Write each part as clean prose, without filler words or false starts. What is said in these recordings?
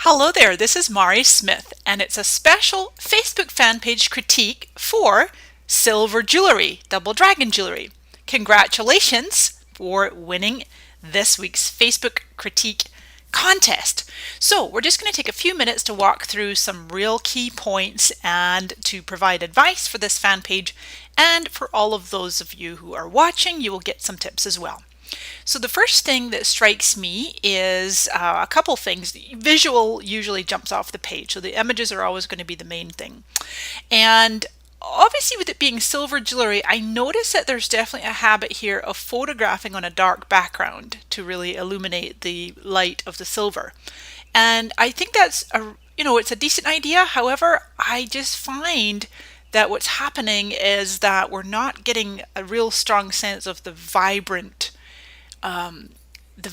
Hello there, this is Mari Smith, and it's a special Facebook fan page critique for Silver Jewelry, Double Dragon Jewelry. Congratulations for winning this week's Facebook critique contest. So we're just going to take a few minutes to walk through some real key points and to provide advice for this fan page, and for all of those of you who are watching, you will get some tips as well. So the first thing that strikes me is a couple things. Visual usually jumps off the page, so the images are always going to be the main thing. And obviously with it being silver jewelry, I notice that there's definitely a habit here of photographing on a dark background to really illuminate the light of the silver. And I think that's it's a decent idea. However, I just find that what's happening is that we're not getting a real strong sense of the vibrant the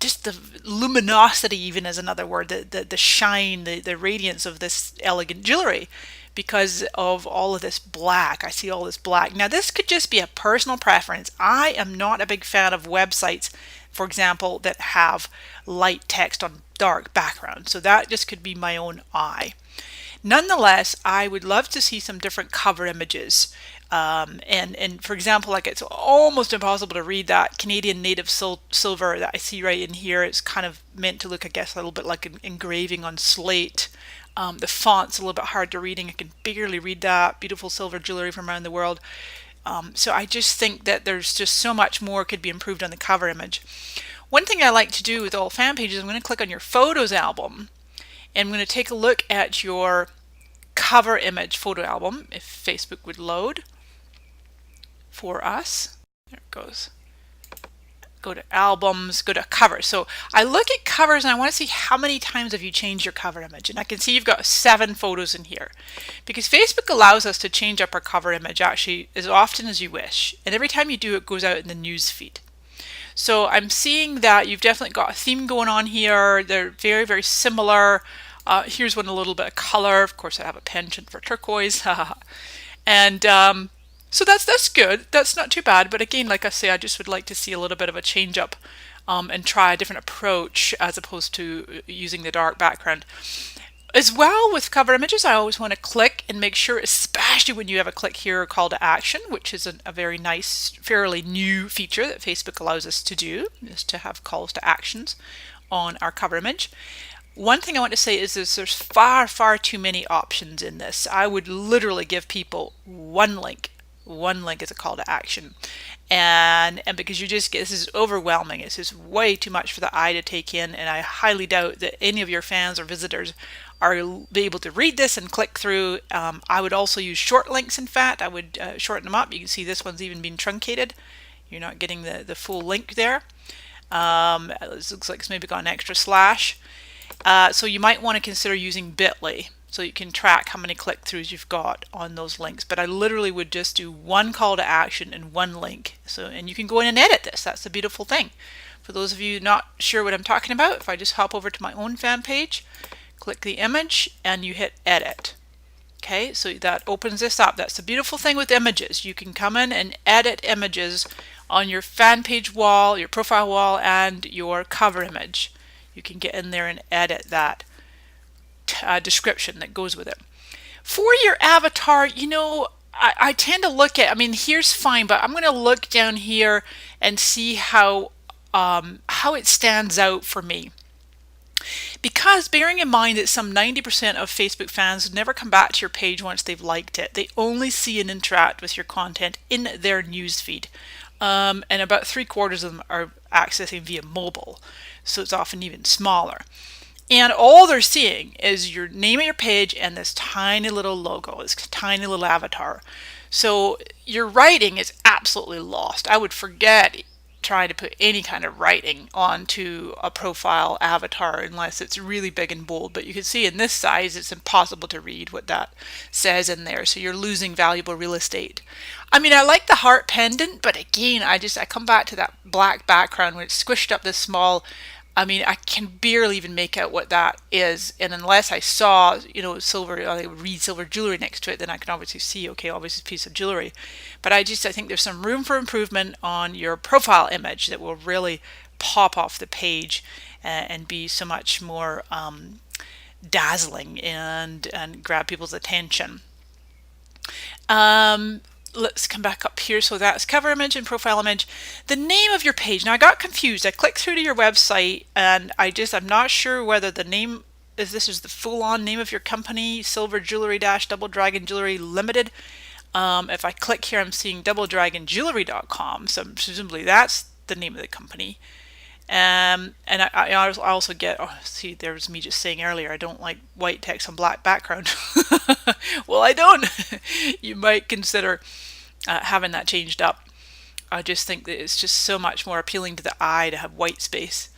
just the luminosity, even as another word, the shine, the radiance of this elegant jewelry, because of all of this black. I see all this black. Now this could just be a personal preference. I am not a big fan of websites, for example, that have light text on dark background, so that just could be my own eye. Nonetheless, I would love to see some different cover images. And for example, like, it's almost impossible to read that Canadian native silver that I see right in here. It's kind of meant to look, I guess, a little bit like an engraving on slate. The font's a little bit hard to reading. I can barely read that. Beautiful silver jewelry from around the world. So I just think that there's just so much more could be improved on the cover image. One thing I like to do with all fan pages, I'm going to click on your photos album, and I'm going to take a look at your cover image photo album, if Facebook would load for us. There it goes. Go to albums, go to covers. So I look at covers and I want to see how many times have you changed your cover image. And I can see you've got 7 photos in here, because Facebook allows us to change up our cover image actually as often as you wish. And every time you do, it goes out in the news feed. So I'm seeing that you've definitely got a theme going on here. They're very, very similar. Here's one a little bit of color. Of course, I have a penchant for turquoise. And so that's good. That's not too bad. But again, like I say, I just would like to see a little bit of a change up and try a different approach as opposed to using the dark background. As well, with cover images, I always want to click and make sure, especially when you have a click here, a call to action, which is a very nice, fairly new feature that Facebook allows us to do, is to have calls to actions on our cover image. One thing I want to say is there's far, far too many options in this. I would literally give people one link. One link is a call to action. And because you just get, this is overwhelming. It's just way too much for the eye to take in, and I highly doubt that any of your fans or visitors are be able to read this and click through. I would also use short links. In fact, I would shorten them up. You can see this one's even been truncated. You're not getting the full link there. It looks like it's maybe got an extra slash. So you might want to consider using Bitly, so you can track how many click-throughs you've got on those links. But I literally would just do one call to action and one link. So, and you can go in and edit this. That's the beautiful thing. For those of you not sure what I'm talking about, if I just hop over to my own fan page, click the image, and you hit edit. Okay, so that opens this up. That's the beautiful thing with images. You can come in and edit images on your fan page wall, your profile wall, and your cover image. You can get in there and edit that description that goes with it. For your avatar, I tend to look at, here's fine, but I'm going to look down here and see how it stands out for me. Because bearing in mind that some 90% of Facebook fans never come back to your page once they've liked it. They only see and interact with your content in their newsfeed. And about 3/4 of them are accessing via mobile. So it's often even smaller. And all they're seeing is your name of your page and this tiny little logo, this tiny little avatar. So your writing is absolutely lost. I would forget trying to put any kind of writing onto a profile avatar unless it's really big and bold. But you can see in this size, it's impossible to read what that says in there. So you're losing valuable real estate. I like the heart pendant, but again, I come back to that black background when it's squished up this small. I can barely even make out what that is, and unless I saw, silver, I would read silver jewelry next to it, then I can obviously see, okay, obviously it's a piece of jewelry. But I think there's some room for improvement on your profile image that will really pop off the page and be so much more dazzling and grab people's attention. Let's come back up here. So that's cover image and profile image. The name of your page. Now I got confused. I clicked through to your website and I'm not sure whether the name is, this is the full-on name of your company, Silver Jewelry Double Dragon Jewelry Limited. If I click here, I'm seeing doubledragonjewelry.com, so presumably that's the name of the company. And I also get, oh, see, there was me just saying earlier, I don't like white text on black background. Well, I don't. You might consider having that changed up. I just think that it's just so much more appealing to the eye to have white space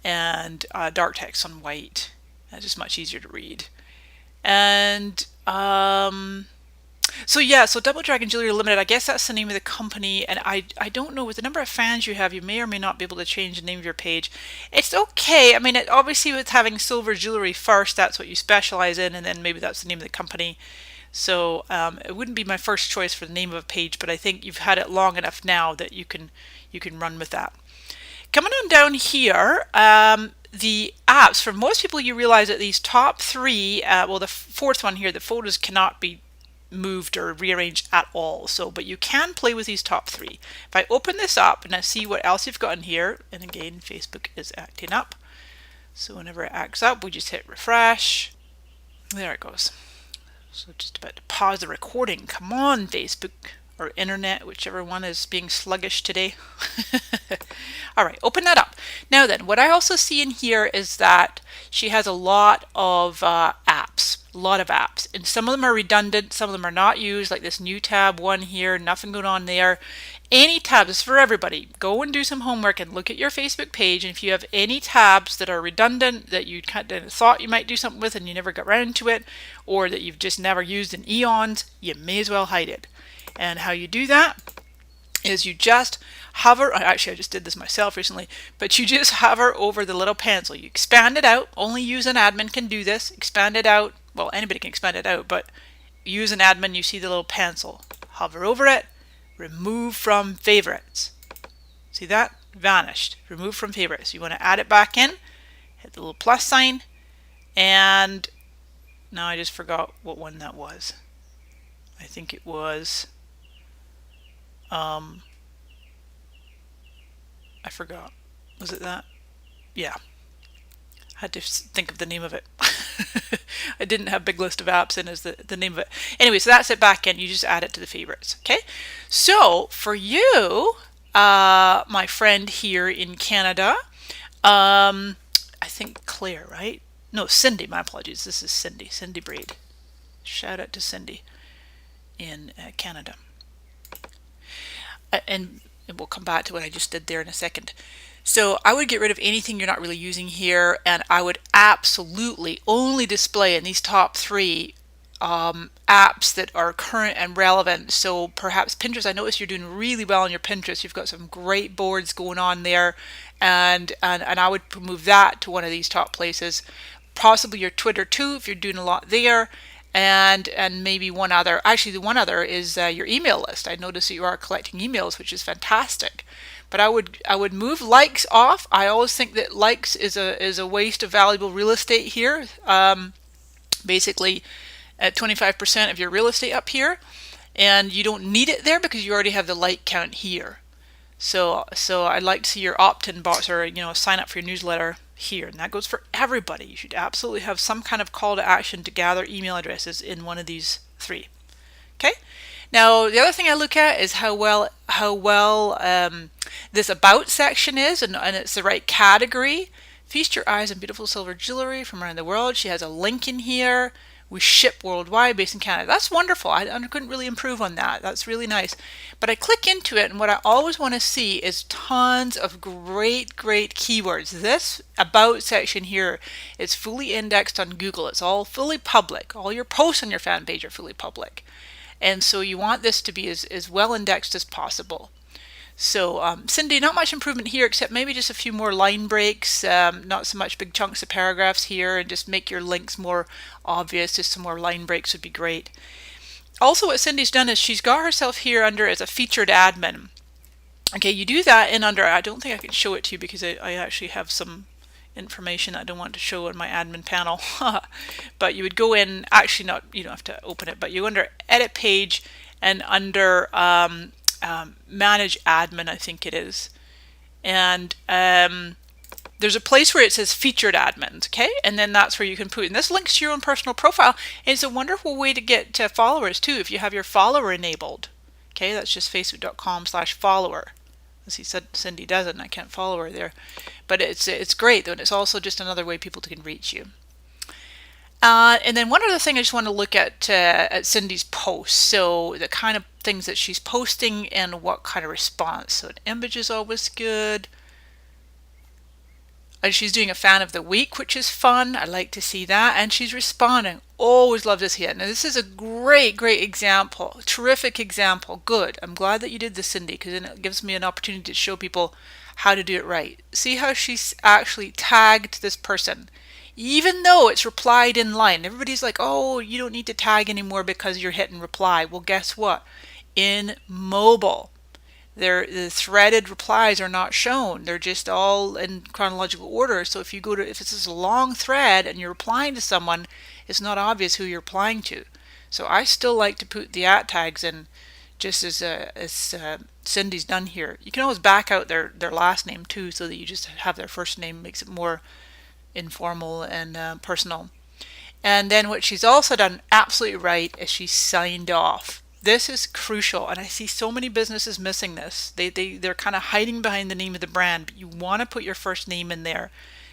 and dark text on white. It's just much easier to read. And so yeah, so Double Dragon Jewelry Limited, I guess that's the name of the company, and I don't know, with the number of fans you have, you may or may not be able to change the name of your page. It's okay. I mean, obviously with having silver jewelry first, that's what you specialize in, and then maybe that's the name of the company. So it wouldn't be my first choice for the name of a page, but I think you've had it long enough now that you can run with that. Coming on down here, the apps, for most people, you realize that these top three, well, the fourth one here, the photos cannot be moved or rearranged at all. So, but you can play with these top three. If I open this up and I see what else you've got in here, and again, Facebook is acting up. So whenever it acts up, we just hit refresh. There it goes. So just about to pause the recording. Come on, Facebook or internet, whichever one is being sluggish today. All right, open that up. Now then, what I also see in here is that she has a lot of apps, and some of them are redundant, some of them are not used, like this new tab one here, nothing going on there. Any tabs is for everybody. Go and do some homework and look at your Facebook page, and if you have any tabs that are redundant, that you kind of thought you might do something with and you never got around to it, or that you've just never used in eons, you may as well hide it. And how you do that is you just hover, actually I just did this myself recently, but you just hover over the little pencil. You expand it out. Only use an admin can do this. Expand it out. Well, anybody can expand it out, but use an admin, you see the little pencil. Hover over it. Remove from favorites. See that? Vanished. Remove from favorites. You want to add it back in. Hit the little plus sign. And now I just forgot what one that was. I think it was... I forgot. Was it that? Yeah. I had to think of the name of it. I didn't have big list of apps in as the name of it. Anyway, so that's it back in. You just add it to the favorites. Okay. So for you, my friend here in Canada, I think Claire, right? No, Cindy. My apologies. This is Cindy. Cindy Braid. Shout out to Cindy in Canada. And we'll come back to what I just did there in a second. So I would get rid of anything you're not really using here, and I would absolutely only display in these top three apps that are current and relevant. So perhaps Pinterest. I notice you're doing really well on your Pinterest. You've got some great boards going on there, and I would move that to one of these top places. Possibly your Twitter too, if you're doing a lot there. And maybe one other. Actually, the one other is your email list. I notice that you are collecting emails, which is fantastic. But I would move likes off. I always think that likes is a waste of valuable real estate here. Basically, at 25% of your real estate up here, and you don't need it there because you already have the like count here. So I'd like to see your opt-in box, or sign up for your newsletter here, and that goes for everybody. You should absolutely have some kind of call to action to gather email addresses in one of these three. Okay. Now the other thing I look at is how well this about section is, and it's the right category. Feast your eyes on beautiful silver jewelry from around the world. She has a link in here. We ship worldwide, based in Canada. That's wonderful. I couldn't really improve on that. That's really nice. But I click into it, and what I always want to see is tons of great keywords. This about section here is fully indexed on Google. It's all fully public. All your posts on your fan page are fully public. And so you want this to be as well indexed as possible. So Cindy, not much improvement here, except maybe just a few more line breaks, not so much big chunks of paragraphs here, and just make your links more obvious. Just some more line breaks would be great. Also, what Cindy's done is she's got herself here under as a featured admin. Okay, you do that in under, I don't think I can show it to you because I actually have some information I don't want to show on my admin panel. But you would go in, actually not, you don't have to open it, but you go under edit page and under manage admin, I think it is. And there's a place where it says featured admins, okay? And then that's where you can put, and this links to your own personal profile. And it's a wonderful way to get followers too, if you have your follower enabled. Okay, that's just facebook.com/follower. As he said, Cindy doesn't, I can't follow her there. But it's great though, and it's also just another way people can reach you. And then one other thing I just want to look at Cindy's posts. So the kind of things that she's posting and what kind of response. So an image is always good. And she's doing a fan of the week, which is fun. I like to see that. And she's responding. Always love to see it. Now this is a great example. Terrific example. Good. I'm glad that you did this, Cindy, because then it gives me an opportunity to show people how to do it right. See how she's actually tagged this person. Even though it's replied in line. Everybody's like, oh, you don't need to tag anymore because you're hitting reply. Well, guess what? In mobile, the threaded replies are not shown. They're just all in chronological order. So if this is a long thread and you're replying to someone, it's not obvious who you're replying to. So I still like to put the @ tags in, just as Cindy's done here. You can always back out their last name too, so that you just have their first name. Makes it more informal and personal. And then what she's also done absolutely right is she's signed off. This is crucial, and I see so many businesses missing this. They're kind of hiding behind the name of the brand, but you want to put your first name in there,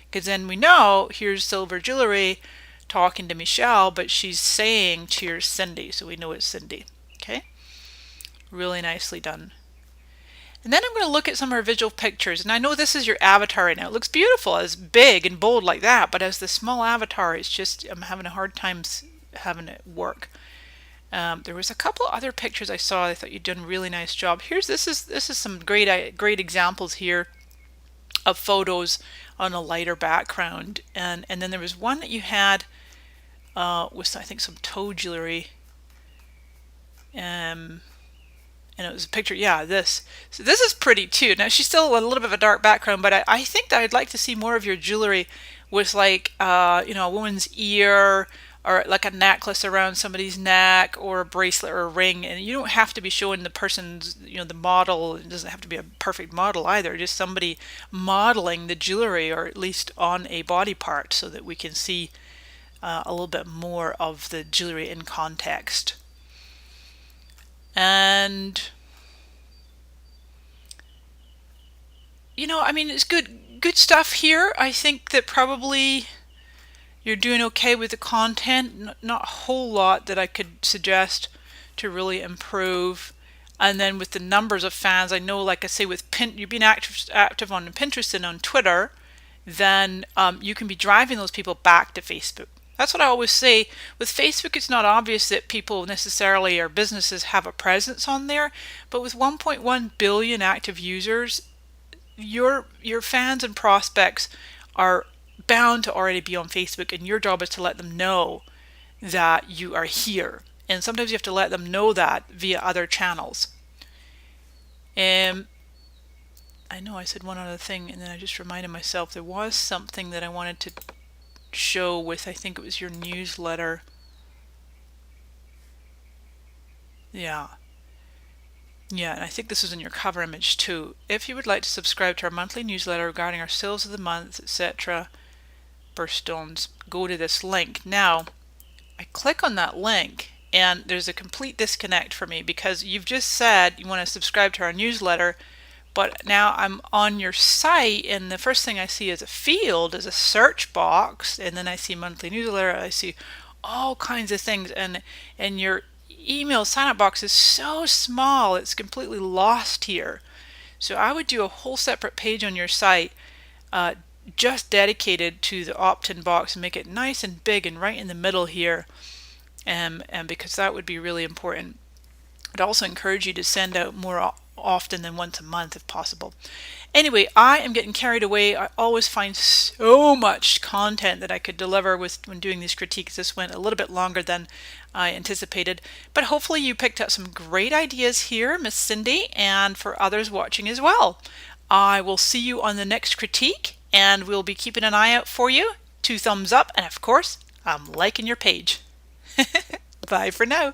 because then we know here's Silver Jewelry talking to Michelle, but she's saying cheers Cindy, so we know it's Cindy. Okay, really nicely done. And then I'm going to look at some of her visual pictures, and I know this is your avatar right now. It looks beautiful, as big and bold like that, but as the small avatar, it's just, I'm having a hard time having it work. There was a couple other pictures I saw. I thought you'd done a really nice job. This is some great examples here of photos on a lighter background, and then there was one that you had with, I think, some toe jewelry, and it was a picture, yeah, this. So this is pretty too. Now she's still a little bit of a dark background, but I think that I'd like to see more of your jewelry with, like, you know, a woman's ear, or like a necklace around somebody's neck, or a bracelet or a ring. And you don't have to be showing the person's, you know, the model. It doesn't have to be a perfect model either, just somebody modeling the jewelry, or at least on a body part, so that we can see a little bit more of the jewelry in context. And you know, I mean, it's good stuff here. I think that probably you're doing okay with the content. Not a whole lot that I could suggest to really improve. And then with the numbers of fans, I know, like I say, with you've been active on Pinterest and on Twitter, then you can be driving those people back to Facebook. That's what I always say. With Facebook, it's not obvious that people necessarily, or businesses, have a presence on there. But with 1.1 billion active users, your fans and prospects are bound to already be on Facebook, and your job is to let them know that you are here. And sometimes you have to let them know that via other channels. I know I said one other thing, and then I just reminded myself there was something that I wanted to show with, I think it was your newsletter. Yeah, and I think this was in your cover image too. If you would like to subscribe to our monthly newsletter regarding our sales of the month, etc., birthstones, go to this link. Now I click on that link, and there's a complete disconnect for me, because you've just said you want to subscribe to our newsletter, but now I'm on your site, and the first thing I see is a field, is a search box, and then I see monthly newsletter, I see all kinds of things, and your email sign-up box is so small, it's completely lost here. So I would do a whole separate page on your site just dedicated to the opt-in box, and make it nice and big and right in the middle here, and because that would be really important. I'd also encourage you to send out more often than once a month if possible. Anyway, I am getting carried away. I always find so much content that I could deliver when doing these critiques. This went a little bit longer than I anticipated, but hopefully you picked up some great ideas here, Miss Cindy, and for others watching as well. I will see you on the next critique, and we'll be keeping an eye out for you. 2 thumbs up, and of course, I'm liking your page. Bye for now.